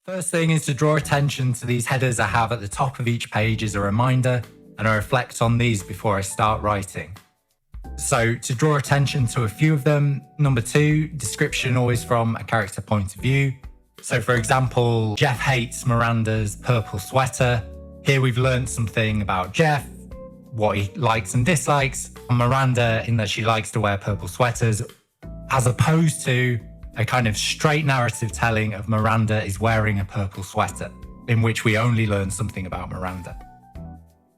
First thing is to draw attention to these headers I have at the top of each page as a reminder, and I reflect on these before I start writing. So to draw attention to a few of them, number 2, description always from a character point of view. So for example, Jeff hates Miranda's purple sweater. Here we've learned something about Jeff, what he likes and dislikes, and Miranda in that she likes to wear purple sweaters, as opposed to a kind of straight narrative telling of Miranda is wearing a purple sweater, in which we only learn something about Miranda.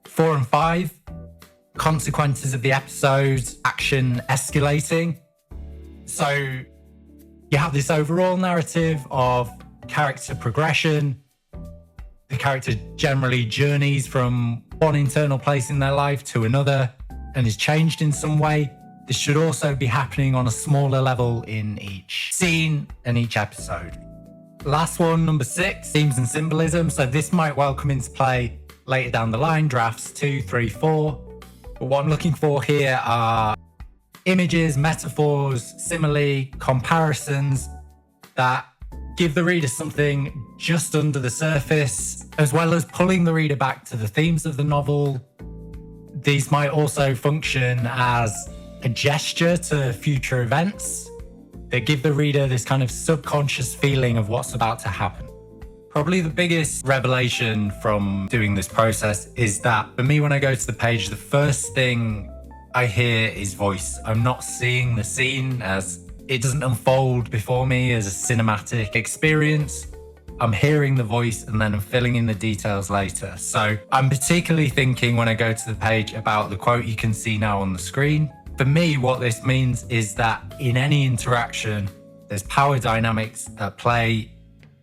4 and 5, consequences of the episode, action escalating. So you have this overall narrative of character progression. The character generally journeys from one internal place in their life to another and is changed in some way. This should also be happening on a smaller level in each scene and each episode. Last one, number 6, themes and symbolism. So this might well come into play later down the line, drafts 2, 3, 4. But what I'm looking for here are images, metaphors, simile, comparisons that give the reader something just under the surface, as well as pulling the reader back to the themes of the novel. These might also function as a gesture to future events. They give the reader this kind of subconscious feeling of what's about to happen. Probably the biggest revelation from doing this process is that for me, when I go to the page, the first thing I hear is voice. I'm not seeing the scene as it doesn't unfold before me as a cinematic experience. I'm hearing the voice and then I'm filling in the details later. So I'm particularly thinking when I go to the page about the quote you can see now on the screen. For me, what this means is that in any interaction, there's power dynamics at play.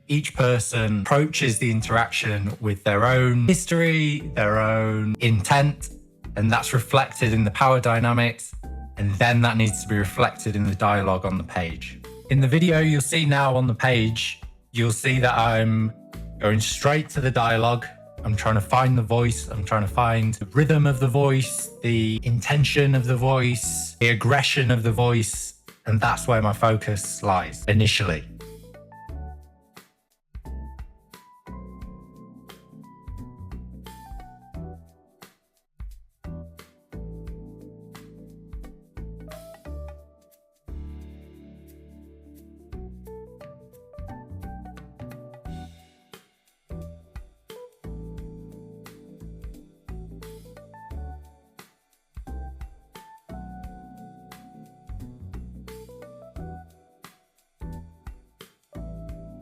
Each person approaches the interaction with their own history, their own intent, and that's reflected in the power dynamics. And then that needs to be reflected in the dialogue on the page. In the video you'll see now on the page, you'll see that I'm going straight to the dialogue. I'm trying to find the voice. I'm trying to find the rhythm of the voice, the intention of the voice, the aggression of the voice. And that's where my focus lies initially.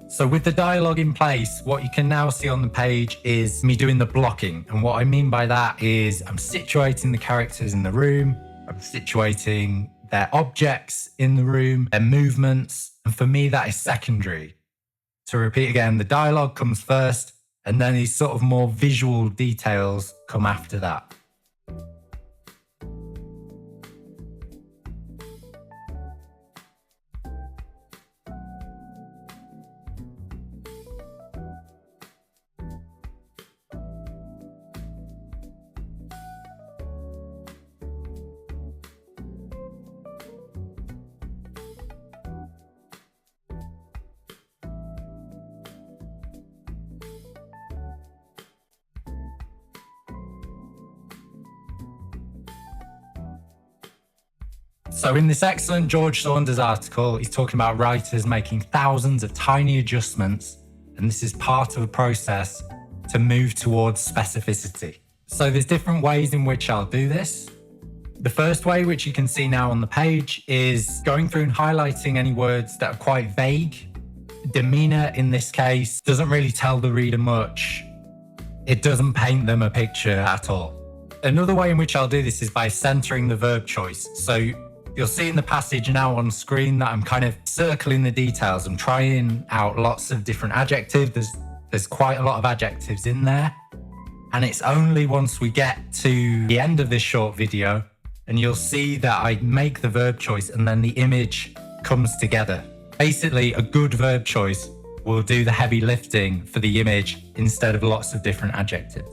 So with the dialogue in place, what you can now see on the page is me doing the blocking. And what I mean by that is I'm situating the characters in the room, I'm situating their objects in the room, their movements. And for me, that is secondary. To repeat again, the dialogue comes first, and then these sort of more visual details come after that. So in this excellent George Saunders article, he's talking about writers making thousands of tiny adjustments, and this is part of a process to move towards specificity. So there's different ways in which I'll do this. The first way, which you can see now on the page, is going through and highlighting any words that are quite vague. Demeanor, in this case, doesn't really tell the reader much. It doesn't paint them a picture at all. Another way in which I'll do this is by centering the verb choice. So you'll see in the passage now on screen that I'm kind of circling the details. I'm trying out lots of different adjectives. There's quite a lot of adjectives in there. And it's only once we get to the end of this short video and you'll see that I make the verb choice and then the image comes together. Basically, a good verb choice will do the heavy lifting for the image instead of lots of different adjectives.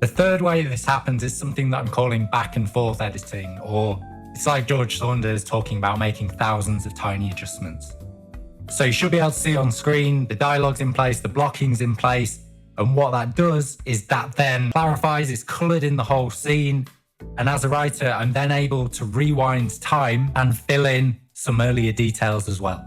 The third way this happens is something that I'm calling back and forth editing, or it's like George Saunders talking about making thousands of tiny adjustments. So you should be able to see on screen, the dialogue's in place, the blocking's in place, and what that does is that then clarifies, it's coloured in the whole scene, and as a writer, I'm then able to rewind time and fill in some earlier details as well.